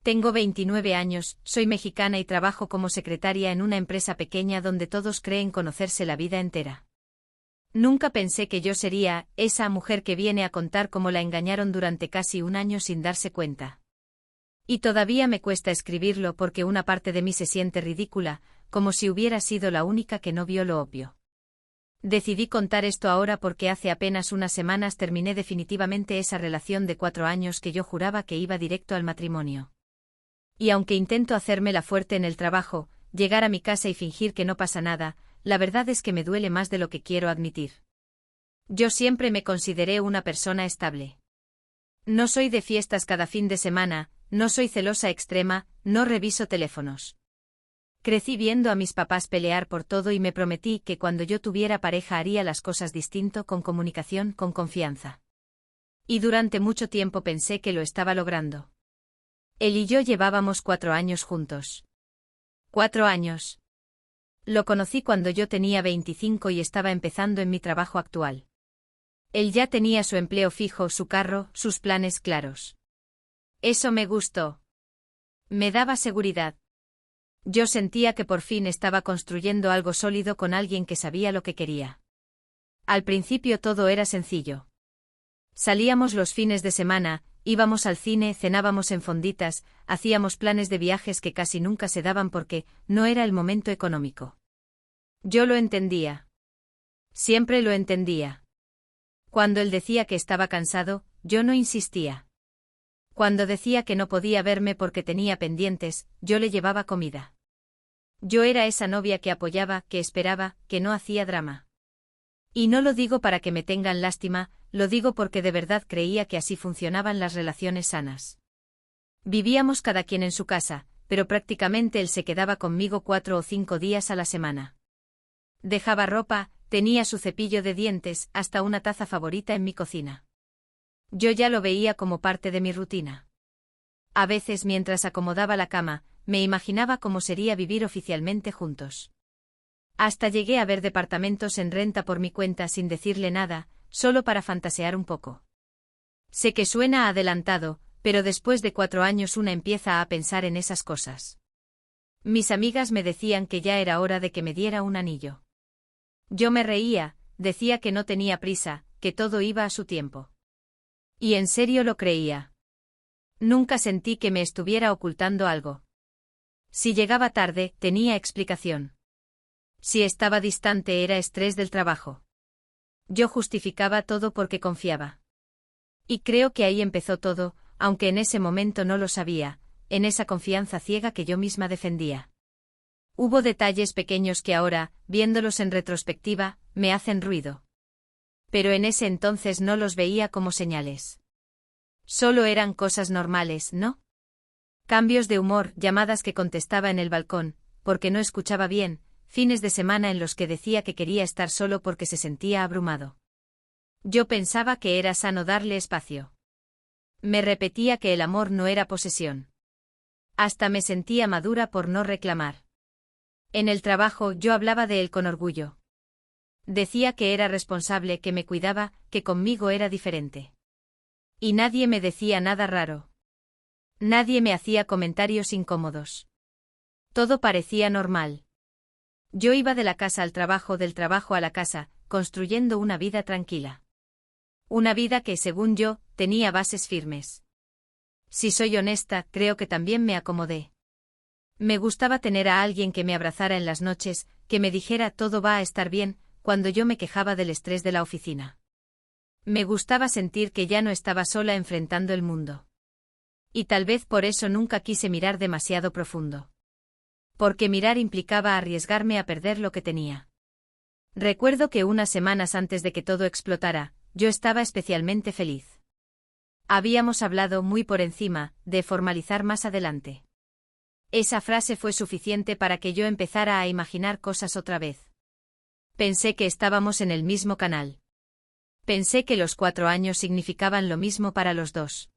Tengo 29 años, soy mexicana y trabajo como secretaria en una empresa pequeña donde todos creen conocerse la vida entera. Nunca pensé que yo sería esa mujer que viene a contar cómo la engañaron durante casi un año sin darse cuenta. Y todavía me cuesta escribirlo porque una parte de mí se siente ridícula, como si hubiera sido la única que no vio lo obvio. Decidí contar esto ahora porque hace apenas unas semanas terminé definitivamente esa relación de 4 años que yo juraba que iba directo al matrimonio. Y aunque intento hacerme la fuerte en el trabajo, llegar a mi casa y fingir que no pasa nada, la verdad es que me duele más de lo que quiero admitir. Yo siempre me consideré una persona estable. No soy de fiestas cada fin de semana, no soy celosa extrema, no reviso teléfonos. Crecí viendo a mis papás pelear por todo y me prometí que cuando yo tuviera pareja haría las cosas distinto, con comunicación, con confianza. Y durante mucho tiempo pensé que lo estaba logrando. Él y yo llevábamos 4 años juntos. 4 años. Lo conocí cuando yo tenía 25 y estaba empezando en mi trabajo actual. Él ya tenía su empleo fijo, su carro, sus planes claros. Eso me gustó. Me daba seguridad. Yo sentía que por fin estaba construyendo algo sólido con alguien que sabía lo que quería. Al principio todo era sencillo. Salíamos los fines de semana, íbamos al cine, cenábamos en fonditas, hacíamos planes de viajes que casi nunca se daban porque no era el momento económico. Yo lo entendía. Siempre lo entendía. Cuando él decía que estaba cansado, yo no insistía. Cuando decía que no podía verme porque tenía pendientes, yo le llevaba comida. Yo era esa novia que apoyaba, que esperaba, que no hacía drama. Y no lo digo para que me tengan lástima, lo digo porque de verdad creía que así funcionaban las relaciones sanas. Vivíamos cada quien en su casa, pero prácticamente él se quedaba conmigo 4 o 5 días a la semana. Dejaba ropa, tenía su cepillo de dientes, hasta una taza favorita en mi cocina. Yo ya lo veía como parte de mi rutina. A veces mientras acomodaba la cama, me imaginaba cómo sería vivir oficialmente juntos. Hasta llegué a ver departamentos en renta por mi cuenta sin decirle nada, solo para fantasear un poco. Sé que suena adelantado, pero después de 4 años una empieza a pensar en esas cosas. Mis amigas me decían que ya era hora de que me diera un anillo. Yo me reía, decía que no tenía prisa, que todo iba a su tiempo. Y en serio lo creía. Nunca sentí que me estuviera ocultando algo. Si llegaba tarde, tenía explicación. Si estaba distante era estrés del trabajo. Yo justificaba todo porque confiaba. Y creo que ahí empezó todo, aunque en ese momento no lo sabía, en esa confianza ciega que yo misma defendía. Hubo detalles pequeños que ahora, viéndolos en retrospectiva, me hacen ruido. Pero en ese entonces no los veía como señales. Solo eran cosas normales, ¿no? Cambios de humor, llamadas que contestaba en el balcón, porque no escuchaba bien, fines de semana en los que decía que quería estar solo porque se sentía abrumado. Yo pensaba que era sano darle espacio. Me repetía que el amor no era posesión. Hasta me sentía madura por no reclamar. En el trabajo yo hablaba de él con orgullo. Decía que era responsable, que me cuidaba, que conmigo era diferente. Y nadie me decía nada raro. Nadie me hacía comentarios incómodos. Todo parecía normal. Yo iba de la casa al trabajo, del trabajo a la casa, construyendo una vida tranquila. Una vida que, según yo, tenía bases firmes. Si soy honesta, creo que también me acomodé. Me gustaba tener a alguien que me abrazara en las noches, que me dijera todo va a estar bien, cuando yo me quejaba del estrés de la oficina. Me gustaba sentir que ya no estaba sola enfrentando el mundo. Y tal vez por eso nunca quise mirar demasiado profundo. Porque mirar implicaba arriesgarme a perder lo que tenía. Recuerdo que unas semanas antes de que todo explotara, yo estaba especialmente feliz. Habíamos hablado muy por encima, de formalizar más adelante. Esa frase fue suficiente para que yo empezara a imaginar cosas otra vez. Pensé que estábamos en el mismo canal. Pensé que los 4 años significaban lo mismo para los dos.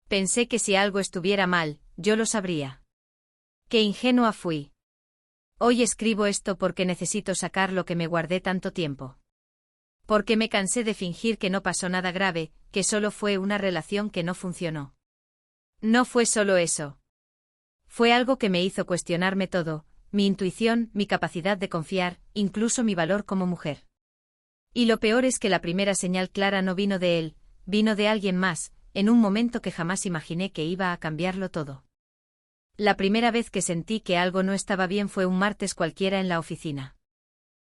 Pensé que si algo estuviera mal, yo lo sabría. Qué ingenua fui. Hoy escribo esto porque necesito sacar lo que me guardé tanto tiempo. Porque me cansé de fingir que no pasó nada grave, que solo fue una relación que no funcionó. No fue solo eso. Fue algo que me hizo cuestionarme todo, mi intuición, mi capacidad de confiar, incluso mi valor como mujer. Y lo peor es que la primera señal clara no vino de él, vino de alguien más, en un momento que jamás imaginé que iba a cambiarlo todo. La primera vez que sentí que algo no estaba bien fue un martes cualquiera en la oficina.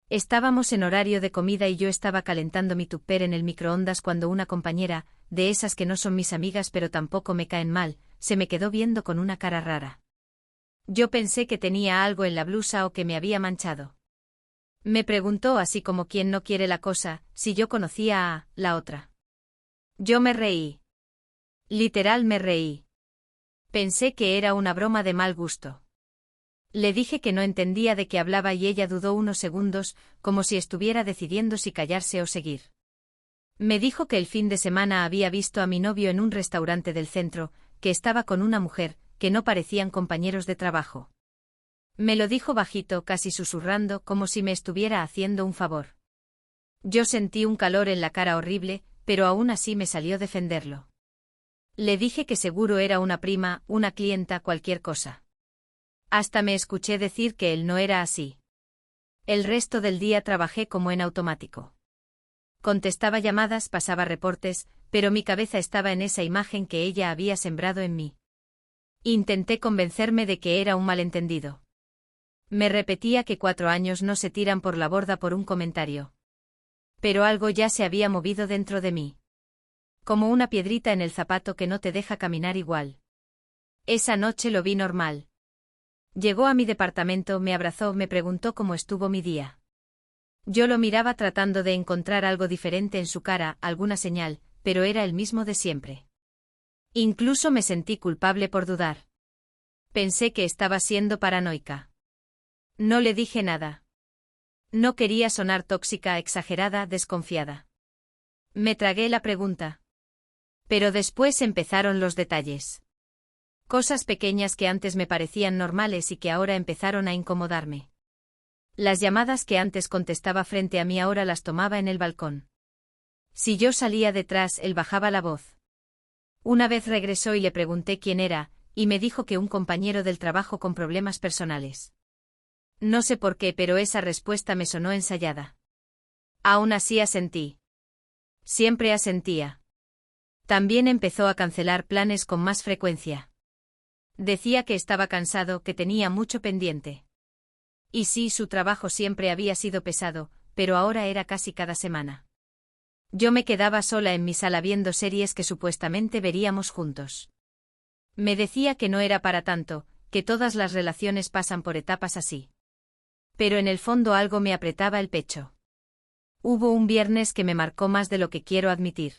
Estábamos en horario de comida y yo estaba calentando mi tupper en el microondas cuando una compañera, de esas que no son mis amigas pero tampoco me caen mal, se me quedó viendo con una cara rara. Yo pensé que tenía algo en la blusa o que me había manchado. Me preguntó así como quien no quiere la cosa, si yo conocía a la otra. Yo me reí. Literal me reí. Pensé que era una broma de mal gusto. Le dije que no entendía de qué hablaba y ella dudó unos segundos, como si estuviera decidiendo si callarse o seguir. Me dijo que el fin de semana había visto a mi novio en un restaurante del centro, que estaba con una mujer, que no parecían compañeros de trabajo. Me lo dijo bajito, casi susurrando, como si me estuviera haciendo un favor. Yo sentí un calor en la cara horrible, pero aún así me salió defenderlo. Le dije que seguro era una prima, una clienta, cualquier cosa. Hasta me escuché decir que él no era así. El resto del día trabajé como en automático. Contestaba llamadas, pasaba reportes, pero mi cabeza estaba en esa imagen que ella había sembrado en mí. Intenté convencerme de que era un malentendido. Me repetía que 4 años no se tiran por la borda por un comentario. Pero algo ya se había movido dentro de mí. Como una piedrita en el zapato que no te deja caminar igual. Esa noche lo vi normal. Llegó a mi departamento, me abrazó, me preguntó cómo estuvo mi día. Yo lo miraba tratando de encontrar algo diferente en su cara, alguna señal, pero era el mismo de siempre. Incluso me sentí culpable por dudar. Pensé que estaba siendo paranoica. No le dije nada. No quería sonar tóxica, exagerada, desconfiada. Me tragué la pregunta. Pero después empezaron los detalles. Cosas pequeñas que antes me parecían normales y que ahora empezaron a incomodarme. Las llamadas que antes contestaba frente a mí ahora las tomaba en el balcón. Si yo salía detrás, él bajaba la voz. Una vez regresó y le pregunté quién era, y me dijo que un compañero del trabajo con problemas personales. No sé por qué, pero esa respuesta me sonó ensayada. Aún así asentí. Siempre asentía. También empezó a cancelar planes con más frecuencia. Decía que estaba cansado, que tenía mucho pendiente. Y sí, su trabajo siempre había sido pesado, pero ahora era casi cada semana. Yo me quedaba sola en mi sala viendo series que supuestamente veríamos juntos. Me decía que no era para tanto, que todas las relaciones pasan por etapas así. Pero en el fondo algo me apretaba el pecho. Hubo un viernes que me marcó más de lo que quiero admitir.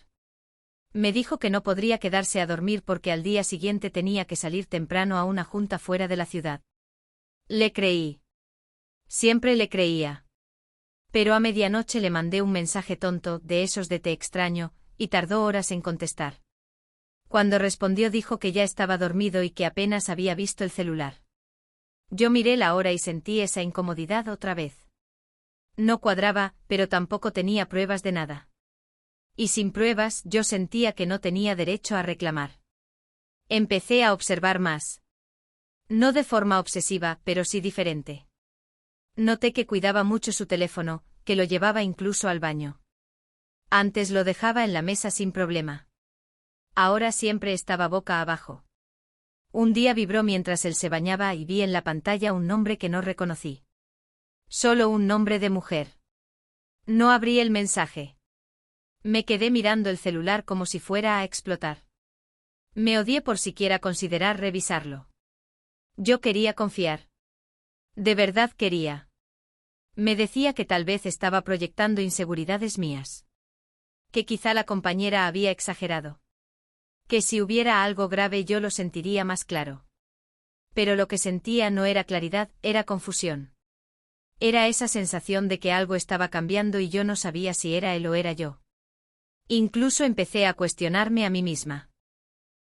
Me dijo que no podría quedarse a dormir porque al día siguiente tenía que salir temprano a una junta fuera de la ciudad. Le creí. Siempre le creía. Pero a medianoche le mandé un mensaje tonto, de esos de te extraño, y tardó horas en contestar. Cuando respondió dijo que ya estaba dormido y que apenas había visto el celular. Yo miré la hora y sentí esa incomodidad otra vez. No cuadraba, pero tampoco tenía pruebas de nada. Y sin pruebas, yo sentía que no tenía derecho a reclamar. Empecé a observar más. No de forma obsesiva, pero sí diferente. Noté que cuidaba mucho su teléfono, que lo llevaba incluso al baño. Antes lo dejaba en la mesa sin problema. Ahora siempre estaba boca abajo. Un día vibró mientras él se bañaba y vi en la pantalla un nombre que no reconocí. Solo un nombre de mujer. No abrí el mensaje. Me quedé mirando el celular como si fuera a explotar. Me odié por siquiera considerar revisarlo. Yo quería confiar. De verdad quería. Me decía que tal vez estaba proyectando inseguridades mías. Que quizá la compañera había exagerado. Que si hubiera algo grave yo lo sentiría más claro. Pero lo que sentía no era claridad, era confusión. Era esa sensación de que algo estaba cambiando y yo no sabía si era él o era yo. Incluso empecé a cuestionarme a mí misma.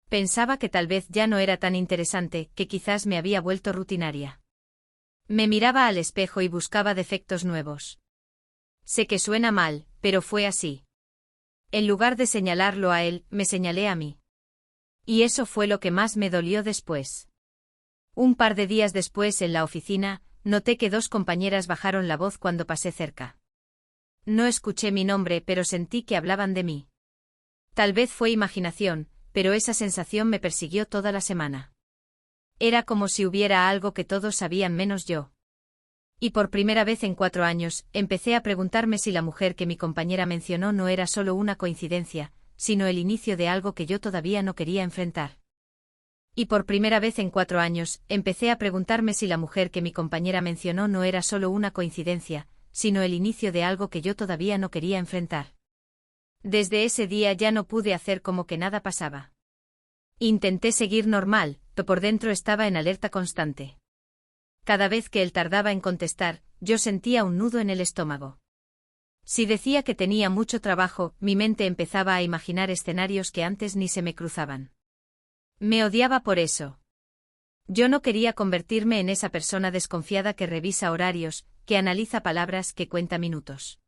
Pensaba que tal vez ya no era tan interesante, que quizás me había vuelto rutinaria. Me miraba al espejo y buscaba defectos nuevos. Sé que suena mal, pero fue así. En lugar de señalarlo a él, me señalé a mí. Y eso fue lo que más me dolió después. Un par de días después, en la oficina, noté que dos compañeras bajaron la voz cuando pasé cerca. No escuché mi nombre, pero sentí que hablaban de mí. Tal vez fue imaginación, pero esa sensación me persiguió toda la semana. Era como si hubiera algo que todos sabían menos yo. Y por primera vez en 4 años, empecé a preguntarme si la mujer que mi compañera mencionó no era solo una coincidencia, sino el inicio de algo que yo todavía no quería enfrentar. Y por primera vez en 4 años, empecé a preguntarme si la mujer que mi compañera mencionó no era solo una coincidencia, sino el inicio de algo que yo todavía no quería enfrentar. Desde ese día ya no pude hacer como que nada pasaba. Intenté seguir normal, pero por dentro estaba en alerta constante. Cada vez que él tardaba en contestar, yo sentía un nudo en el estómago. Si decía que tenía mucho trabajo, mi mente empezaba a imaginar escenarios que antes ni se me cruzaban. Me odiaba por eso. Yo no quería convertirme en esa persona desconfiada que revisa horarios, que analiza palabras, que cuenta minutos.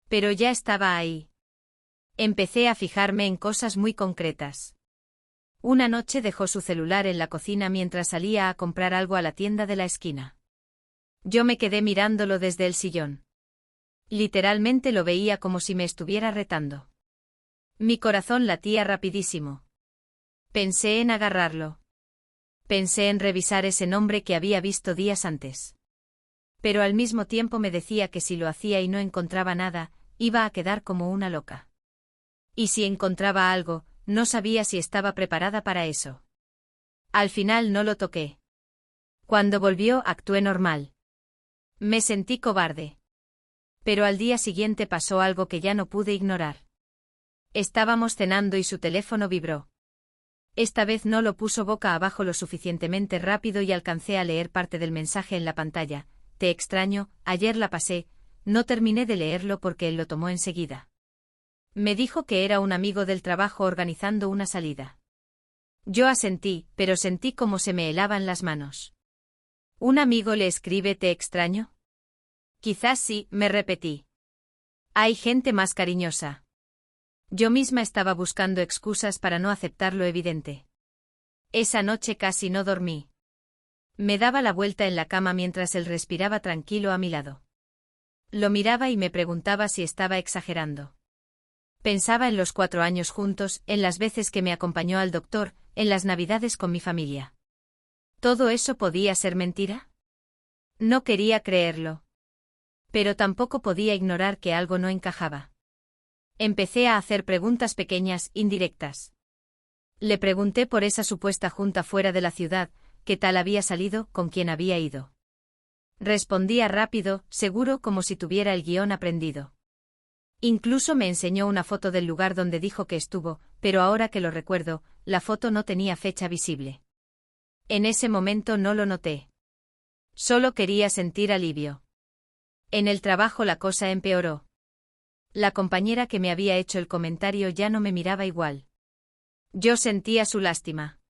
Pero ya estaba ahí. Empecé a fijarme en cosas muy concretas. Una noche dejó su celular en la cocina mientras salía a comprar algo a la tienda de la esquina. Yo me quedé mirándolo desde el sillón. Literalmente lo veía como si me estuviera retando. Mi corazón latía rapidísimo. Pensé en agarrarlo. Pensé en revisar ese nombre que había visto días antes. Pero al mismo tiempo me decía que si lo hacía y no encontraba nada, iba a quedar como una loca. Y si encontraba algo, no sabía si estaba preparada para eso. Al final no lo toqué. Cuando volvió, actué normal. Me sentí cobarde. Pero al día siguiente pasó algo que ya no pude ignorar. Estábamos cenando y su teléfono vibró. Esta vez no lo puso boca abajo lo suficientemente rápido y alcancé a leer parte del mensaje en la pantalla. Te extraño, ayer la pasé, no terminé de leerlo porque él lo tomó enseguida. Me dijo que era un amigo del trabajo organizando una salida. Yo asentí, pero sentí como se me helaban las manos. ¿Un amigo le escribe te extraño? Quizás sí, me repetí. Hay gente más cariñosa. Yo misma estaba buscando excusas para no aceptar lo evidente. Esa noche casi no dormí. Me daba la vuelta en la cama mientras él respiraba tranquilo a mi lado. Lo miraba y me preguntaba si estaba exagerando. Pensaba en los 4 años juntos, en las veces que me acompañó al doctor, en las navidades con mi familia. ¿Todo eso podía ser mentira? No quería creerlo. Pero tampoco podía ignorar que algo no encajaba. Empecé a hacer preguntas pequeñas, indirectas. Le pregunté por esa supuesta junta fuera de la ciudad, qué tal había salido, con quién había ido. Respondía rápido, seguro, como si tuviera el guión aprendido. Incluso me enseñó una foto del lugar donde dijo que estuvo, pero ahora que lo recuerdo, la foto no tenía fecha visible. En ese momento no lo noté. Solo quería sentir alivio. En el trabajo la cosa empeoró. La compañera que me había hecho el comentario ya no me miraba igual. Yo sentía su lástima.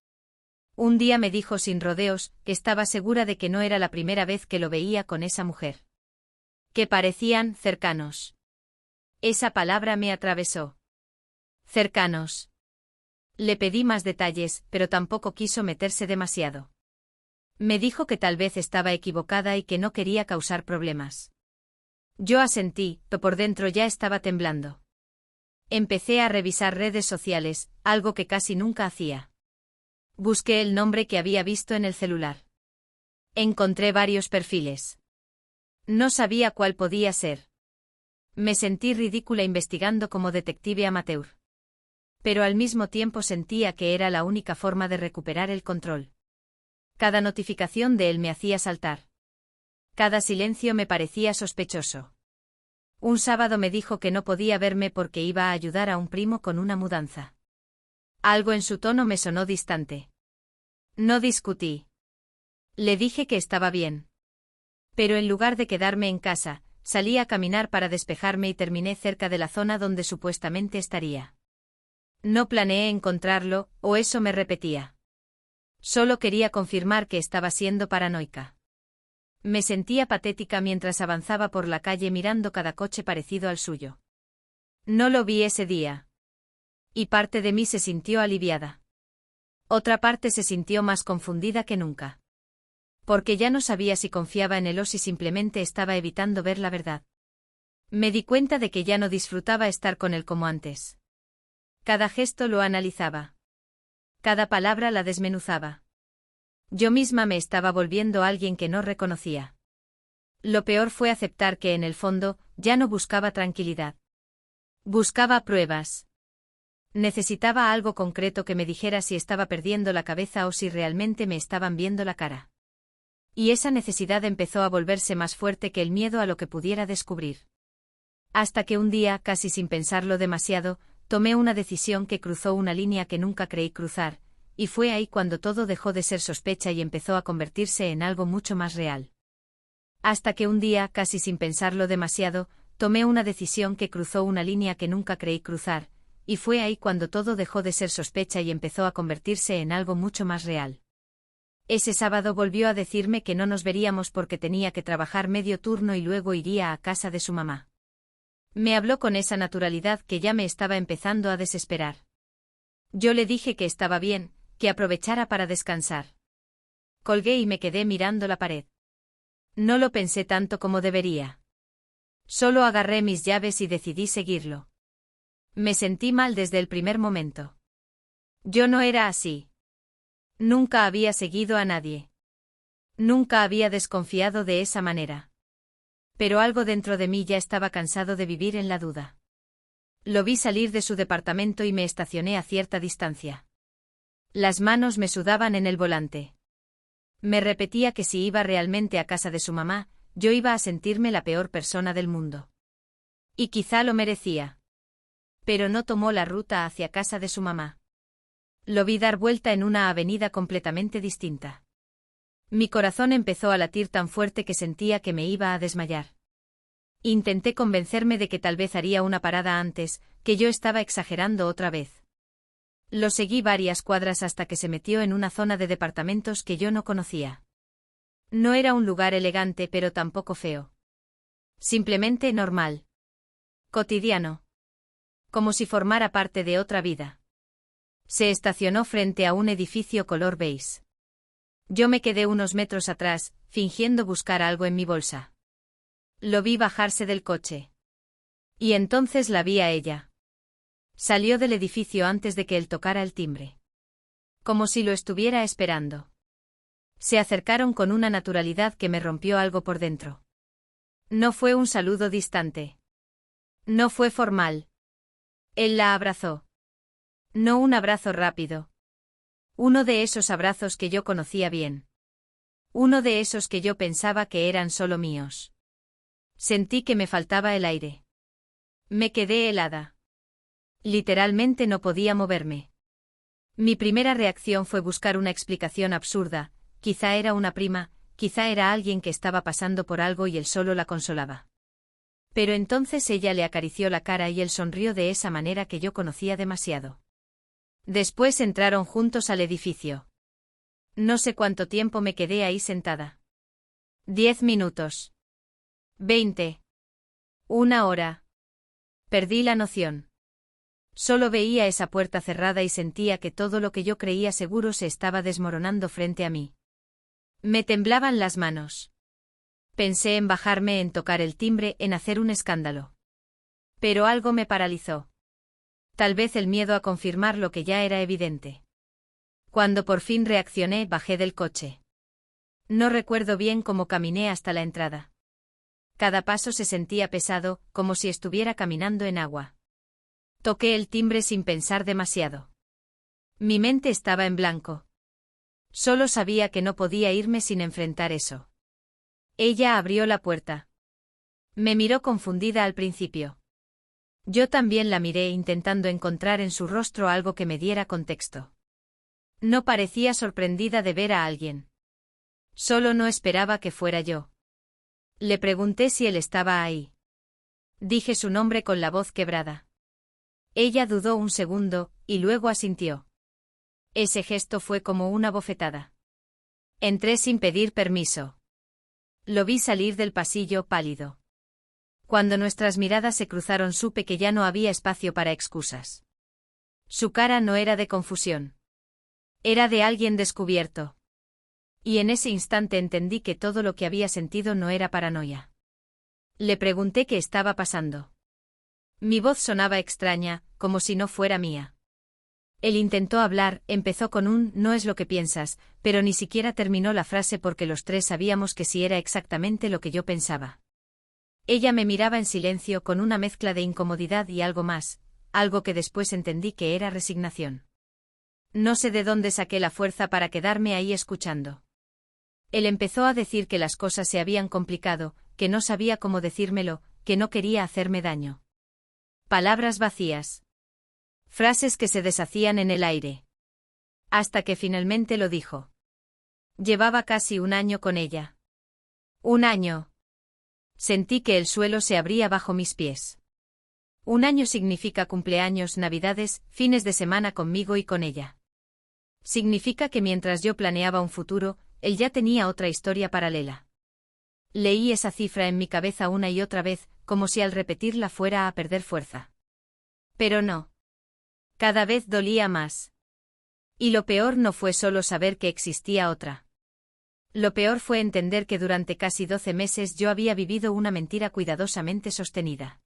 Un día me dijo sin rodeos que estaba segura de que no era la primera vez que lo veía con esa mujer. Que parecían cercanos. Esa palabra me atravesó. Cercanos. Le pedí más detalles, pero tampoco quiso meterse demasiado. Me dijo que tal vez estaba equivocada y que no quería causar problemas. Yo asentí, pero por dentro ya estaba temblando. Empecé a revisar redes sociales, algo que casi nunca hacía. Busqué el nombre que había visto en el celular. Encontré varios perfiles. No sabía cuál podía ser. Me sentí ridícula investigando como detective amateur. Pero al mismo tiempo sentía que era la única forma de recuperar el control. Cada notificación de él me hacía saltar. Cada silencio me parecía sospechoso. Un sábado me dijo que no podía verme porque iba a ayudar a un primo con una mudanza. Algo en su tono me sonó distante. No discutí. Le dije que estaba bien. Pero en lugar de quedarme en casa, salí a caminar para despejarme y terminé cerca de la zona donde supuestamente estaría. No planeé encontrarlo, o eso me repetía. Solo quería confirmar que estaba siendo paranoica. Me sentía patética mientras avanzaba por la calle mirando cada coche parecido al suyo. No lo vi ese día. Y parte de mí se sintió aliviada. Otra parte se sintió más confundida que nunca. Porque ya no sabía si confiaba en él o si simplemente estaba evitando ver la verdad. Me di cuenta de que ya no disfrutaba estar con él como antes. Cada gesto lo analizaba. Cada palabra la desmenuzaba. Yo misma me estaba volviendo alguien que no reconocía. Lo peor fue aceptar que en el fondo, ya no buscaba tranquilidad. Buscaba pruebas. Necesitaba algo concreto que me dijera si estaba perdiendo la cabeza o si realmente me estaban viendo la cara. Y esa necesidad empezó a volverse más fuerte que el miedo a lo que pudiera descubrir. Hasta que un día, casi sin pensarlo demasiado, tomé una decisión que cruzó una línea que nunca creí cruzar, y fue ahí cuando todo dejó de ser sospecha y empezó a convertirse en algo mucho más real. Hasta que un día, casi sin pensarlo demasiado, tomé una decisión que cruzó una línea que nunca creí cruzar, y fue ahí cuando todo dejó de ser sospecha y empezó a convertirse en algo mucho más real. Ese sábado volvió a decirme que no nos veríamos porque tenía que trabajar medio turno y luego iría a casa de su mamá. Me habló con esa naturalidad que ya me estaba empezando a desesperar. Yo le dije que estaba bien, que aprovechara para descansar. Colgué y me quedé mirando la pared. No lo pensé tanto como debería. Solo agarré mis llaves y decidí seguirlo. Me sentí mal desde el primer momento. Yo no era así. Nunca había seguido a nadie. Nunca había desconfiado de esa manera. Pero algo dentro de mí ya estaba cansado de vivir en la duda. Lo vi salir de su departamento y me estacioné a cierta distancia. Las manos me sudaban en el volante. Me repetía que si iba realmente a casa de su mamá, yo iba a sentirme la peor persona del mundo. Y quizá lo merecía. Pero no tomó la ruta hacia casa de su mamá. Lo vi dar vuelta en una avenida completamente distinta. Mi corazón empezó a latir tan fuerte que sentía que me iba a desmayar. Intenté convencerme de que tal vez haría una parada antes, que yo estaba exagerando otra vez. Lo seguí varias cuadras hasta que se metió en una zona de departamentos que yo no conocía. No era un lugar elegante pero tampoco feo. Simplemente normal. Cotidiano. Como si formara parte de otra vida. Se estacionó frente a un edificio color beige. Yo me quedé unos metros atrás, fingiendo buscar algo en mi bolsa. Lo vi bajarse del coche. Y entonces la vi a ella. Salió del edificio antes de que él tocara el timbre. Como si lo estuviera esperando. Se acercaron con una naturalidad que me rompió algo por dentro. No fue un saludo distante. No fue formal. Él la abrazó. No un abrazo rápido. Uno de esos abrazos que yo conocía bien. Uno de esos que yo pensaba que eran solo míos. Sentí que me faltaba el aire. Me quedé helada. Literalmente no podía moverme. Mi primera reacción fue buscar una explicación absurda, quizá era una prima, quizá era alguien que estaba pasando por algo y él solo la consolaba. Pero entonces ella le acarició la cara y él sonrió de esa manera que yo conocía demasiado. Después entraron juntos al edificio. No sé cuánto tiempo me quedé ahí sentada. 10 minutos. 20. 1 hora. Perdí la noción. Solo veía esa puerta cerrada y sentía que todo lo que yo creía seguro se estaba desmoronando frente a mí. Me temblaban las manos. Pensé en bajarme, en tocar el timbre, en hacer un escándalo. Pero algo me paralizó. Tal vez el miedo a confirmar lo que ya era evidente. Cuando por fin reaccioné, bajé del coche. No recuerdo bien cómo caminé hasta la entrada. Cada paso se sentía pesado, como si estuviera caminando en agua. Toqué el timbre sin pensar demasiado. Mi mente estaba en blanco. Solo sabía que no podía irme sin enfrentar eso. Ella abrió la puerta. Me miró confundida al principio. Yo también la miré intentando encontrar en su rostro algo que me diera contexto. No parecía sorprendida de ver a alguien. Solo no esperaba que fuera yo. Le pregunté si él estaba ahí. Dije su nombre con la voz quebrada. Ella dudó un segundo, y luego asintió. Ese gesto fue como una bofetada. Entré sin pedir permiso. Lo vi salir del pasillo pálido. Cuando nuestras miradas se cruzaron supe que ya no había espacio para excusas. Su cara no era de confusión. Era de alguien descubierto. Y en ese instante entendí que todo lo que había sentido no era paranoia. Le pregunté qué estaba pasando. Mi voz sonaba extraña, como si no fuera mía. Él intentó hablar, empezó con un «no es lo que piensas», pero ni siquiera terminó la frase porque los tres sabíamos que sí era exactamente lo que yo pensaba. Ella me miraba en silencio con una mezcla de incomodidad y algo más, algo que después entendí que era resignación. No sé de dónde saqué la fuerza para quedarme ahí escuchando. Él empezó a decir que las cosas se habían complicado, que no sabía cómo decírmelo, que no quería hacerme daño. Palabras vacías. Frases que se deshacían en el aire. Hasta que finalmente lo dijo. Llevaba casi un año con ella. Un año. Sentí que el suelo se abría bajo mis pies. Un año significa cumpleaños, navidades, fines de semana conmigo y con ella. Significa que mientras yo planeaba un futuro, él ya tenía otra historia paralela. Leí esa cifra en mi cabeza una y otra vez, como si al repetirla fuera a perder fuerza. Pero no. Cada vez dolía más. Y lo peor no fue solo saber que existía otra. Lo peor fue entender que durante casi 12 meses yo había vivido una mentira cuidadosamente sostenida.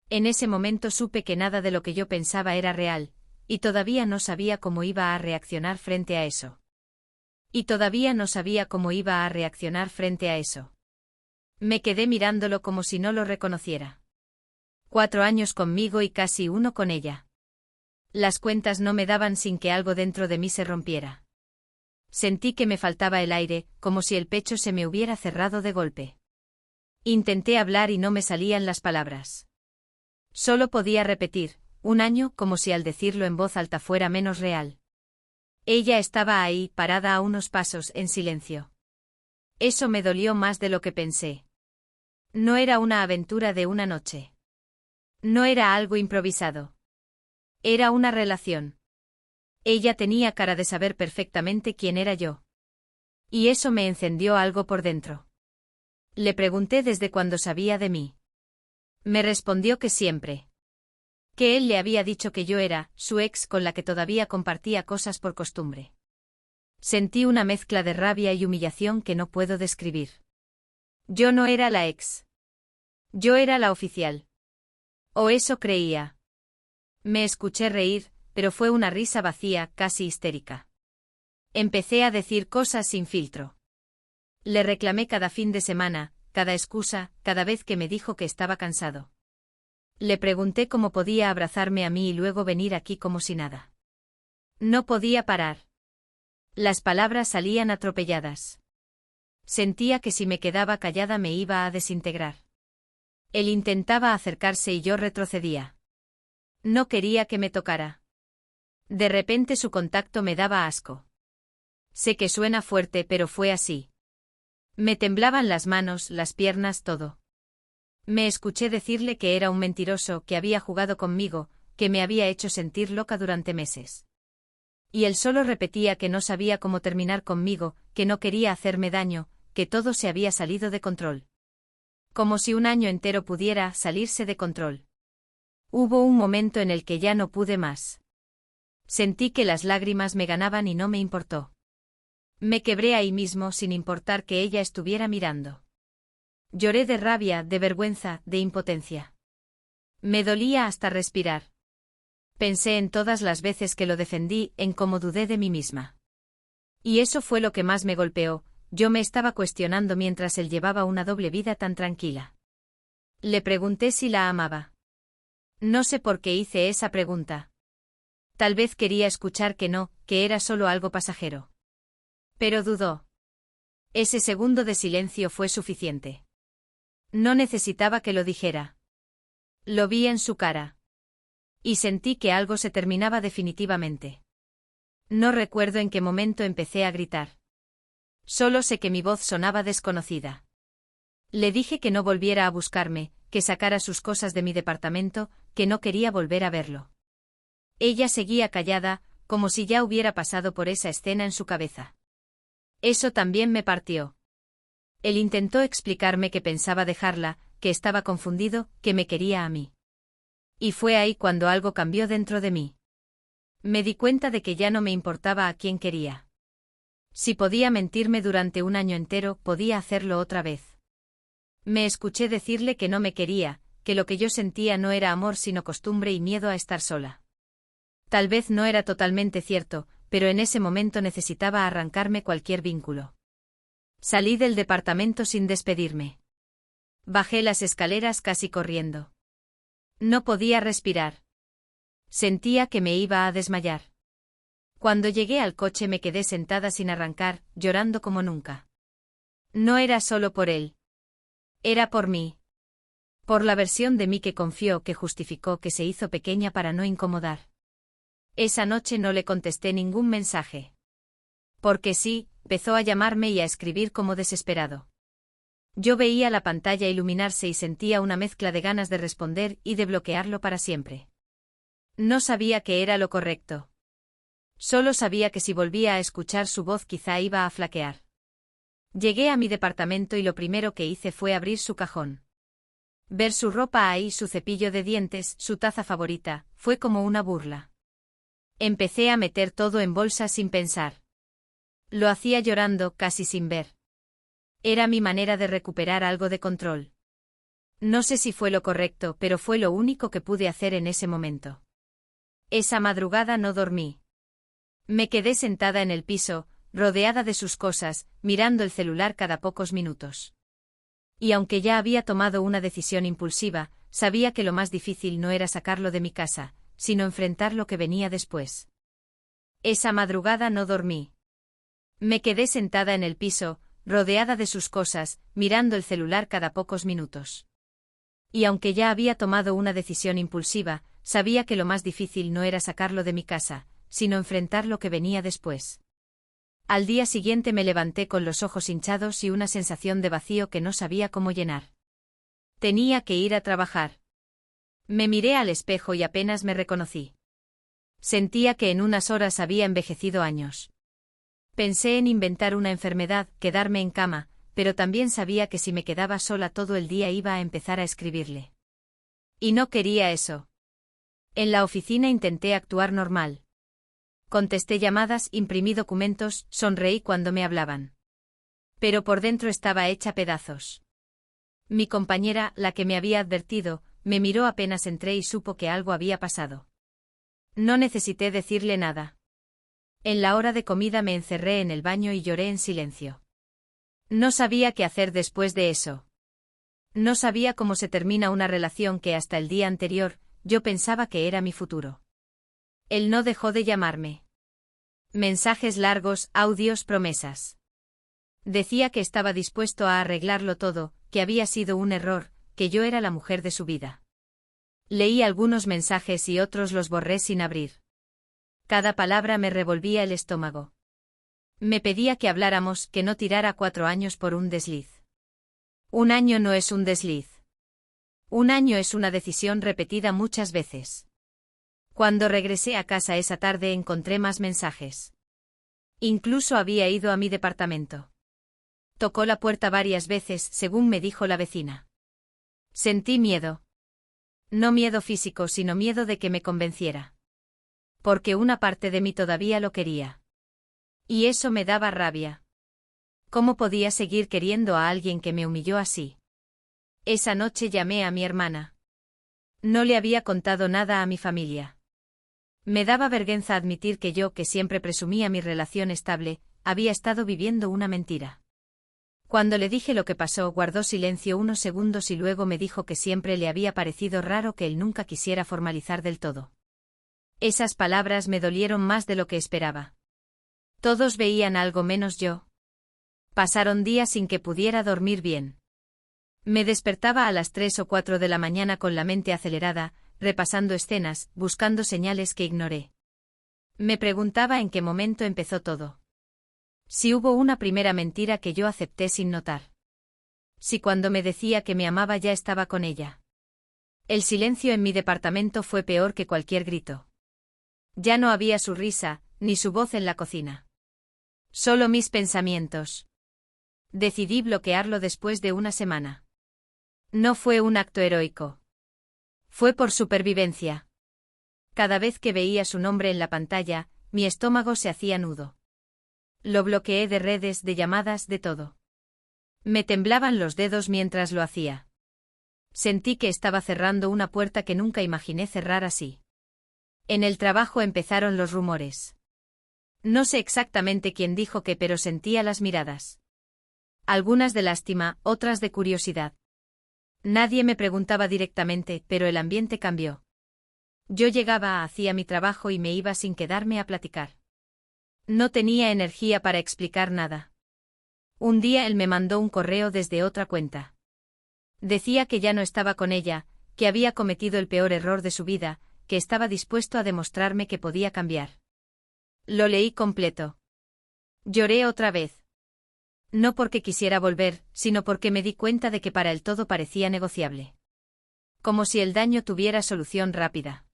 En ese momento supe que nada de lo que yo pensaba era real, y todavía no sabía cómo iba a reaccionar frente a eso. Me quedé mirándolo como si no lo reconociera. 4 años conmigo y casi 1 con ella. Las cuentas no me daban sin que algo dentro de mí se rompiera. Sentí que me faltaba el aire, como si el pecho se me hubiera cerrado de golpe. Intenté hablar y no me salían las palabras. Solo podía repetir, un año, como si al decirlo en voz alta fuera menos real. Ella estaba ahí, parada a unos pasos, en silencio. Eso me dolió más de lo que pensé. No era una aventura de una noche. No era algo improvisado. Era una relación. Ella tenía cara de saber perfectamente quién era yo. Y eso me encendió algo por dentro. Le pregunté desde cuándo sabía de mí. Me respondió que siempre. Que él le había dicho que yo era su ex con la que todavía compartía cosas por costumbre. Sentí una mezcla de rabia y humillación que no puedo describir. Yo no era la ex. Yo era la oficial. O eso creía. Me escuché reír, pero fue una risa vacía, casi histérica. Empecé a decir cosas sin filtro. Le reclamé cada fin de semana, cada excusa, cada vez que me dijo que estaba cansado. Le pregunté cómo podía abrazarme a mí y luego venir aquí como si nada. No podía parar. Las palabras salían atropelladas. Sentía que si me quedaba callada me iba a desintegrar. Él intentaba acercarse y yo retrocedía. No quería que me tocara. De repente su contacto me daba asco. Sé que suena fuerte, pero fue así. Me temblaban las manos, las piernas, todo. Me escuché decirle que era un mentiroso, que había jugado conmigo, que me había hecho sentir loca durante meses. Y él solo repetía que no sabía cómo terminar conmigo, que no quería hacerme daño, que todo se había salido de control. Como si un año entero pudiera salirse de control. Hubo un momento en el que ya no pude más. Sentí que las lágrimas me ganaban y no me importó. Me quebré ahí mismo sin importar que ella estuviera mirando. Lloré de rabia, de vergüenza, de impotencia. Me dolía hasta respirar. Pensé en todas las veces que lo defendí, en cómo dudé de mí misma. Y eso fue lo que más me golpeó, yo me estaba cuestionando mientras él llevaba una doble vida tan tranquila. Le pregunté si la amaba. No sé por qué hice esa pregunta. Tal vez quería escuchar que no, que era solo algo pasajero. Pero dudó. Ese segundo de silencio fue suficiente. No necesitaba que lo dijera. Lo vi en su cara. Y sentí que algo se terminaba definitivamente. No recuerdo en qué momento empecé a gritar. Solo sé que mi voz sonaba desconocida. Le dije que no volviera a buscarme, que sacara sus cosas de mi departamento, que no quería volver a verlo. Ella seguía callada, como si ya hubiera pasado por esa escena en su cabeza. Eso también me partió. Él intentó explicarme que pensaba dejarla, que estaba confundido, que me quería a mí. Y fue ahí cuando algo cambió dentro de mí. Me di cuenta de que ya no me importaba a quién quería. Si podía mentirme durante un año entero, podía hacerlo otra vez. Me escuché decirle que no me quería, que lo que yo sentía no era amor sino costumbre y miedo a estar sola. Tal vez no era totalmente cierto, pero en ese momento necesitaba arrancarme cualquier vínculo. Salí del departamento sin despedirme. Bajé las escaleras casi corriendo. No podía respirar. Sentía que me iba a desmayar. Cuando llegué al coche me quedé sentada sin arrancar, llorando como nunca. No era solo por él. Era por mí. Por la versión de mí que confió, que justificó, que se hizo pequeña para no incomodar. Esa noche no le contesté ningún mensaje. Porque sí, empezó a llamarme y a escribir como desesperado. Yo veía la pantalla iluminarse y sentía una mezcla de ganas de responder y de bloquearlo para siempre. No sabía qué era lo correcto. Solo sabía que si volvía a escuchar su voz quizá iba a flaquear. Llegué a mi departamento y lo primero que hice fue abrir su cajón. Ver su ropa ahí, su cepillo de dientes, su taza favorita, fue como una burla. Empecé a meter todo en bolsas sin pensar. Lo hacía llorando, casi sin ver. Era mi manera de recuperar algo de control. No sé si fue lo correcto, pero fue lo único que pude hacer en ese momento. Esa madrugada no dormí. Me quedé sentada en el piso, rodeada de sus cosas, mirando el celular cada pocos minutos. Y aunque ya había tomado una decisión impulsiva, sabía que lo más difícil no era sacarlo de mi casa, sino enfrentar lo que venía después. Esa madrugada no dormí. Me quedé sentada en el piso, rodeada de sus cosas, mirando el celular cada pocos minutos. Y aunque ya había tomado una decisión impulsiva, sabía que lo más difícil no era sacarlo de mi casa, sino enfrentar lo que venía después. Al día siguiente me levanté con los ojos hinchados y una sensación de vacío que no sabía cómo llenar. Tenía que ir a trabajar. Me miré al espejo y apenas me reconocí. Sentía que en unas horas había envejecido años. Pensé en inventar una enfermedad, quedarme en cama, pero también sabía que si me quedaba sola todo el día iba a empezar a escribirle. Y no quería eso. En la oficina intenté actuar normal. Contesté llamadas, imprimí documentos, sonreí cuando me hablaban. Pero por dentro estaba hecha pedazos. Mi compañera, la que me había advertido, me miró apenas entré y supo que algo había pasado. No necesité decirle nada. En la hora de comida me encerré en el baño y lloré en silencio. No sabía qué hacer después de eso. No sabía cómo se termina una relación que hasta el día anterior, yo pensaba que era mi futuro. Él no dejó de llamarme. Mensajes largos, audios, promesas. Decía que estaba dispuesto a arreglarlo todo, que había sido un error, que yo era la mujer de su vida. Leí algunos mensajes y otros los borré sin abrir. Cada palabra me revolvía el estómago. Me pedía que habláramos, que no tirara 4 años por un desliz. Un año no es un desliz. Un año es una decisión repetida muchas veces. Cuando regresé a casa esa tarde encontré más mensajes. Incluso había ido a mi departamento. Tocó la puerta varias veces, según me dijo la vecina. Sentí miedo. No miedo físico, sino miedo de que me convenciera. Porque una parte de mí todavía lo quería. Y eso me daba rabia. ¿Cómo podía seguir queriendo a alguien que me humilló así? Esa noche llamé a mi hermana. No le había contado nada a mi familia. Me daba vergüenza admitir que yo, que siempre presumía mi relación estable, había estado viviendo una mentira. Cuando le dije lo que pasó, guardó silencio unos segundos y luego me dijo que siempre le había parecido raro que él nunca quisiera formalizar del todo. Esas palabras me dolieron más de lo que esperaba. Todos veían algo menos yo. Pasaron días sin que pudiera dormir bien. Me despertaba a las 3 o 4 de la mañana con la mente acelerada, repasando escenas, buscando señales que ignoré. Me preguntaba en qué momento empezó todo. Si hubo una primera mentira que yo acepté sin notar. Si cuando me decía que me amaba ya estaba con ella. El silencio en mi departamento fue peor que cualquier grito. Ya no había su risa, ni su voz en la cocina. Solo mis pensamientos. Decidí bloquearlo después de una semana. No fue un acto heroico. Fue por supervivencia. Cada vez que veía su nombre en la pantalla, mi estómago se hacía nudo. Lo bloqueé de redes, de llamadas, de todo. Me temblaban los dedos mientras lo hacía. Sentí que estaba cerrando una puerta que nunca imaginé cerrar así. En el trabajo empezaron los rumores. No sé exactamente quién dijo qué, pero sentía las miradas. Algunas de lástima, otras de curiosidad. Nadie me preguntaba directamente, pero el ambiente cambió. Yo llegaba, hacía mi trabajo y me iba sin quedarme a platicar. No tenía energía para explicar nada. Un día él me mandó un correo desde otra cuenta. Decía que ya no estaba con ella, que había cometido el peor error de su vida, que estaba dispuesto a demostrarme que podía cambiar. Lo leí completo. Lloré otra vez. No porque quisiera volver, sino porque me di cuenta de que para él todo parecía negociable. Como si el daño tuviera solución rápida.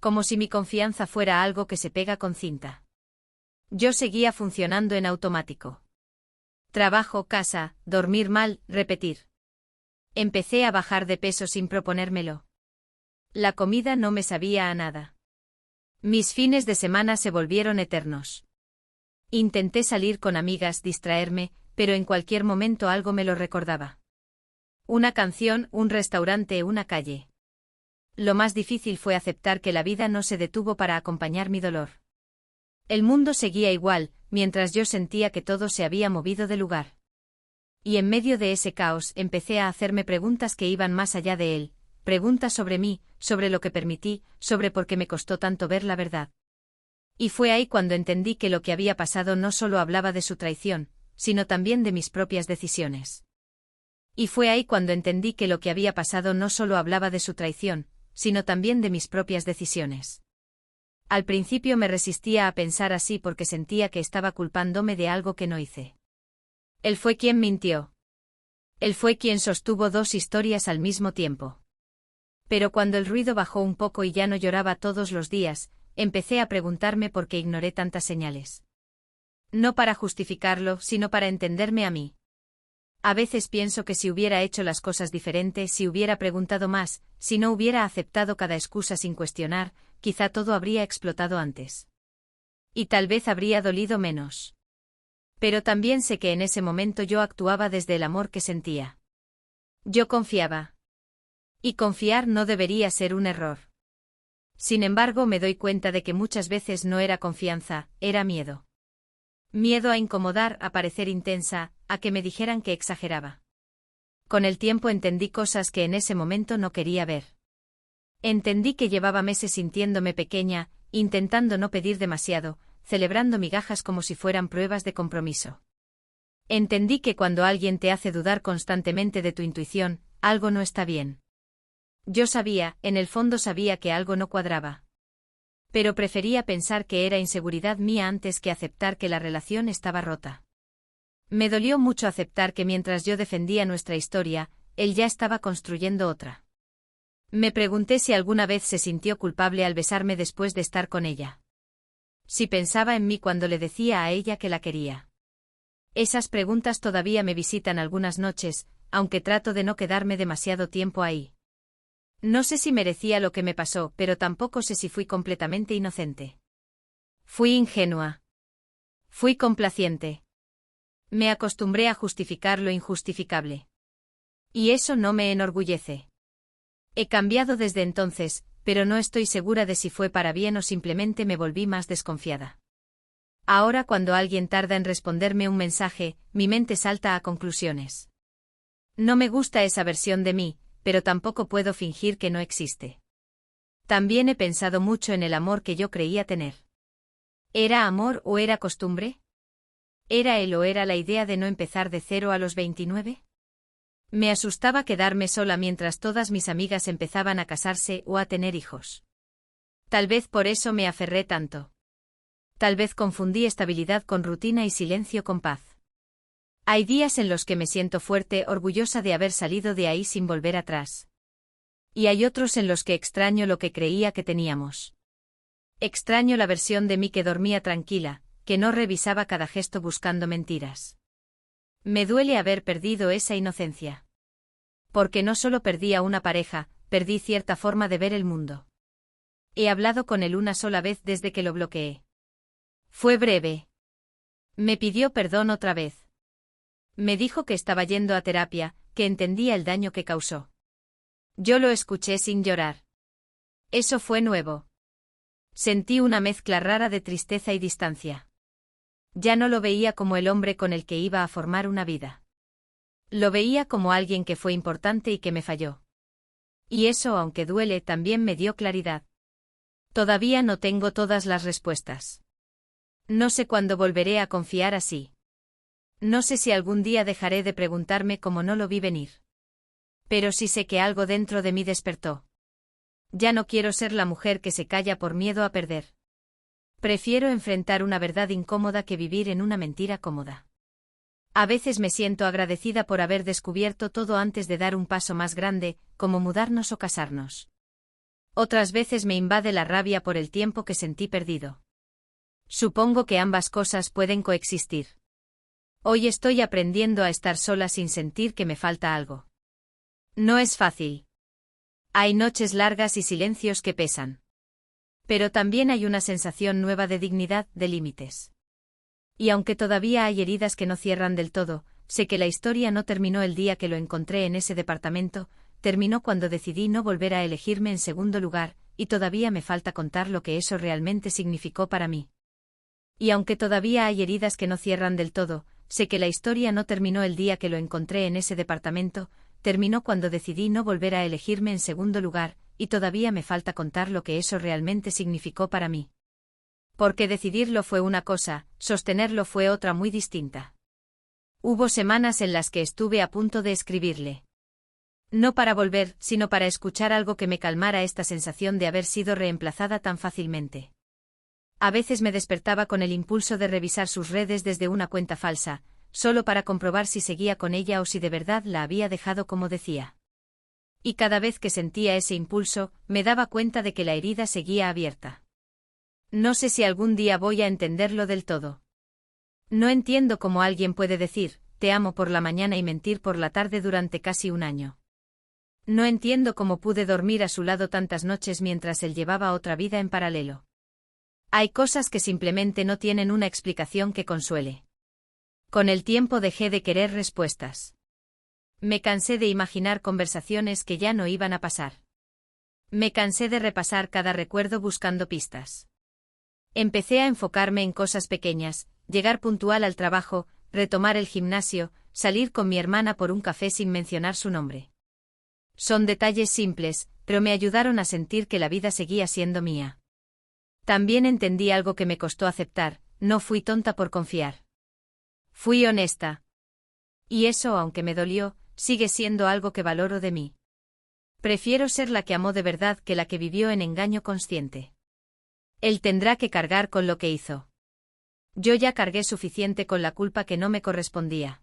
Como si mi confianza fuera algo que se pega con cinta. Yo seguía funcionando en automático. Trabajo, casa, dormir mal, repetir. Empecé a bajar de peso sin proponérmelo. La comida no me sabía a nada. Mis fines de semana se volvieron eternos. Intenté salir con amigas, distraerme, pero en cualquier momento algo me lo recordaba. Una canción, un restaurante, una calle. Lo más difícil fue aceptar que la vida no se detuvo para acompañar mi dolor. El mundo seguía igual, mientras yo sentía que todo se había movido de lugar. Y en medio de ese caos empecé a hacerme preguntas que iban más allá de él, preguntas sobre mí, sobre lo que permití, sobre por qué me costó tanto ver la verdad. Y fue ahí cuando entendí que lo que había pasado no solo hablaba de su traición, sino también de mis propias decisiones. Y fue ahí cuando entendí que lo que había pasado no solo hablaba de su traición, sino también de mis propias decisiones. Al principio me resistía a pensar así porque sentía que estaba culpándome de algo que no hice. Él fue quien mintió. Él fue quien sostuvo dos historias al mismo tiempo. Pero cuando el ruido bajó un poco y ya no lloraba todos los días, empecé a preguntarme por qué ignoré tantas señales. No para justificarlo, sino para entenderme a mí. A veces pienso que si hubiera hecho las cosas diferente, si hubiera preguntado más, si no hubiera aceptado cada excusa sin cuestionar, quizá todo habría explotado antes. Y tal vez habría dolido menos. Pero también sé que en ese momento yo actuaba desde el amor que sentía. Yo confiaba. Y confiar no debería ser un error. Sin embargo, me doy cuenta de que muchas veces no era confianza, era miedo. Miedo a incomodar, a parecer intensa, a que me dijeran que exageraba. Con el tiempo entendí cosas que en ese momento no quería ver. Entendí que llevaba meses sintiéndome pequeña, intentando no pedir demasiado, celebrando migajas como si fueran pruebas de compromiso. Entendí que cuando alguien te hace dudar constantemente de tu intuición, algo no está bien. Yo sabía, en el fondo sabía que algo no cuadraba. Pero prefería pensar que era inseguridad mía antes que aceptar que la relación estaba rota. Me dolió mucho aceptar que mientras yo defendía nuestra historia, él ya estaba construyendo otra. Me pregunté si alguna vez se sintió culpable al besarme después de estar con ella. Si pensaba en mí cuando le decía a ella que la quería. Esas preguntas todavía me visitan algunas noches, aunque trato de no quedarme demasiado tiempo ahí. No sé si merecía lo que me pasó, pero tampoco sé si fui completamente inocente. Fui ingenua. Fui complaciente. Me acostumbré a justificar lo injustificable. Y eso no me enorgullece. He cambiado desde entonces, pero no estoy segura de si fue para bien o simplemente me volví más desconfiada. Ahora cuando alguien tarda en responderme un mensaje, mi mente salta a conclusiones. No me gusta esa versión de mí, pero tampoco puedo fingir que no existe. También he pensado mucho en el amor que yo creía tener. ¿Era amor o era costumbre? ¿Era él o era la idea de no empezar de cero a los 29? Me asustaba quedarme sola mientras todas mis amigas empezaban a casarse o a tener hijos. Tal vez por eso me aferré tanto. Tal vez confundí estabilidad con rutina y silencio con paz. Hay días en los que me siento fuerte, orgullosa de haber salido de ahí sin volver atrás. Y hay otros en los que extraño lo que creía que teníamos. Extraño la versión de mí que dormía tranquila, que no revisaba cada gesto buscando mentiras. Me duele haber perdido esa inocencia. Porque no solo perdí a una pareja, perdí cierta forma de ver el mundo. He hablado con él una sola vez desde que lo bloqueé. Fue breve. Me pidió perdón otra vez. Me dijo que estaba yendo a terapia, que entendía el daño que causó. Yo lo escuché sin llorar. Eso fue nuevo. Sentí una mezcla rara de tristeza y distancia. Ya no lo veía como el hombre con el que iba a formar una vida. Lo veía como alguien que fue importante y que me falló. Y eso, aunque duele, también me dio claridad. Todavía no tengo todas las respuestas. No sé cuándo volveré a confiar así. No sé si algún día dejaré de preguntarme cómo no lo vi venir. Pero sí sé que algo dentro de mí despertó. Ya no quiero ser la mujer que se calla por miedo a perder. Prefiero enfrentar una verdad incómoda que vivir en una mentira cómoda. A veces me siento agradecida por haber descubierto todo antes de dar un paso más grande, como mudarnos o casarnos. Otras veces me invade la rabia por el tiempo que sentí perdido. Supongo que ambas cosas pueden coexistir. Hoy estoy aprendiendo a estar sola sin sentir que me falta algo. No es fácil. Hay noches largas y silencios que pesan. Pero también hay una sensación nueva de dignidad, de límites. Y aunque todavía hay heridas que no cierran del todo, sé que la historia no terminó el día que lo encontré en ese departamento, terminó cuando decidí no volver a elegirme en segundo lugar, y todavía me falta contar lo que eso realmente significó para mí. Y aunque todavía hay heridas que no cierran del todo, sé que la historia no terminó el día que lo encontré en ese departamento, terminó cuando decidí no volver a elegirme en segundo lugar, y todavía me falta contar lo que eso realmente significó para mí. Porque decidirlo fue una cosa, sostenerlo fue otra muy distinta. Hubo semanas en las que estuve a punto de escribirle. No para volver, sino para escuchar algo que me calmara esta sensación de haber sido reemplazada tan fácilmente. A veces me despertaba con el impulso de revisar sus redes desde una cuenta falsa, solo para comprobar si seguía con ella o si de verdad la había dejado como decía. Y cada vez que sentía ese impulso, me daba cuenta de que la herida seguía abierta. No sé si algún día voy a entenderlo del todo. No entiendo cómo alguien puede decir, te amo por la mañana y mentir por la tarde durante casi un año. No entiendo cómo pude dormir a su lado tantas noches mientras él llevaba otra vida en paralelo. Hay cosas que simplemente no tienen una explicación que consuele. Con el tiempo dejé de querer respuestas. Me cansé de imaginar conversaciones que ya no iban a pasar. Me cansé de repasar cada recuerdo buscando pistas. Empecé a enfocarme en cosas pequeñas, llegar puntual al trabajo, retomar el gimnasio, salir con mi hermana por un café sin mencionar su nombre. Son detalles simples, pero me ayudaron a sentir que la vida seguía siendo mía. También entendí algo que me costó aceptar, no fui tonta por confiar. Fui honesta. Y eso, aunque me dolió, sigue siendo algo que valoro de mí. Prefiero ser la que amó de verdad que la que vivió en engaño consciente. Él tendrá que cargar con lo que hizo. Yo ya cargué suficiente con la culpa que no me correspondía.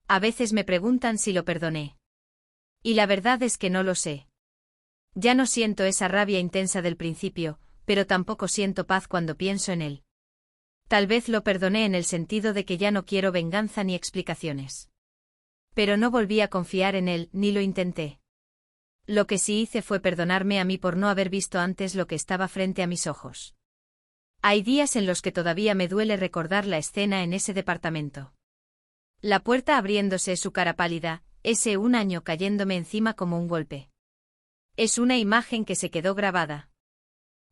A veces me preguntan si lo perdoné. Y la verdad es que no lo sé. Ya no siento esa rabia intensa del principio, pero tampoco siento paz cuando pienso en él. Tal vez lo perdoné en el sentido de que ya no quiero venganza ni explicaciones. Pero no volví a confiar en él, ni lo intenté. Lo que sí hice fue perdonarme a mí por no haber visto antes lo que estaba frente a mis ojos. Hay días en los que todavía me duele recordar la escena en ese departamento. La puerta abriéndose, su cara pálida, ese un año cayéndome encima como un golpe. Es una imagen que se quedó grabada.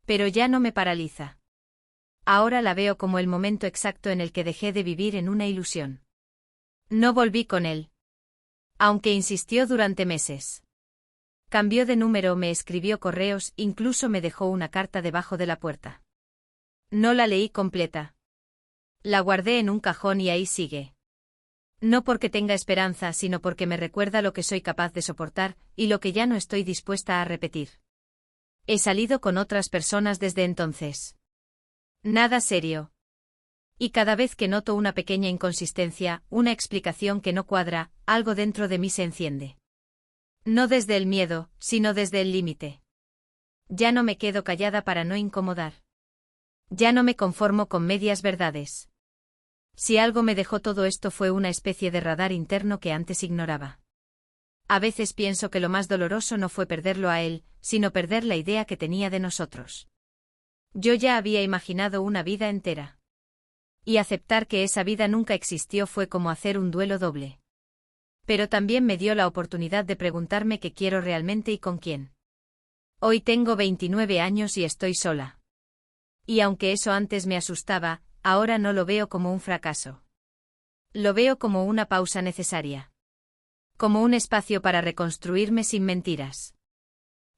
Pero ya no me paraliza. Ahora la veo como el momento exacto en el que dejé de vivir en una ilusión. No volví con él. Aunque insistió durante meses. Cambió de número, me escribió correos, incluso me dejó una carta debajo de la puerta. No la leí completa. La guardé en un cajón y ahí sigue. No porque tenga esperanza, sino porque me recuerda lo que soy capaz de soportar, y lo que ya no estoy dispuesta a repetir. He salido con otras personas desde entonces. Nada serio. Y cada vez que noto una pequeña inconsistencia, una explicación que no cuadra, algo dentro de mí se enciende. No desde el miedo, sino desde el límite. Ya no me quedo callada para no incomodar. Ya no me conformo con medias verdades. Si algo me dejó todo esto fue una especie de radar interno que antes ignoraba. A veces pienso que lo más doloroso no fue perderlo a él, sino perder la idea que tenía de nosotros. Yo ya había imaginado una vida entera. Y aceptar que esa vida nunca existió fue como hacer un duelo doble. Pero también me dio la oportunidad de preguntarme qué quiero realmente y con quién. Hoy tengo 29 años y estoy sola. Y aunque eso antes me asustaba, ahora no lo veo como un fracaso. Lo veo como una pausa necesaria. Como un espacio para reconstruirme sin mentiras.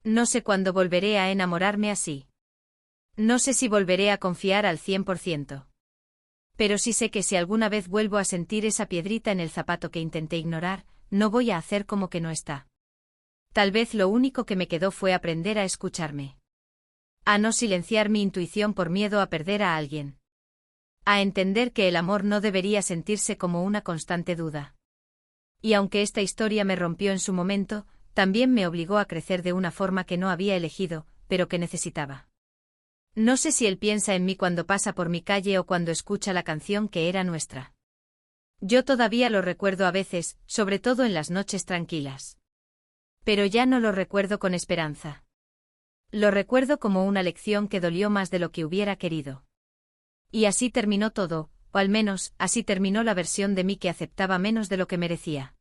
No sé cuándo volveré a enamorarme así. No sé si volveré a confiar al 100%. Pero sí sé que si alguna vez vuelvo a sentir esa piedrita en el zapato que intenté ignorar, no voy a hacer como que no está. Tal vez lo único que me quedó fue aprender a escucharme. A no silenciar mi intuición por miedo a perder a alguien. A entender que el amor no debería sentirse como una constante duda. Y aunque esta historia me rompió en su momento, también me obligó a crecer de una forma que no había elegido, pero que necesitaba. No sé si él piensa en mí cuando pasa por mi calle o cuando escucha la canción que era nuestra. Yo todavía lo recuerdo a veces, sobre todo en las noches tranquilas. Pero ya no lo recuerdo con esperanza. Lo recuerdo como una lección que dolió más de lo que hubiera querido. Y así terminó todo, o al menos, así terminó la versión de mí que aceptaba menos de lo que merecía.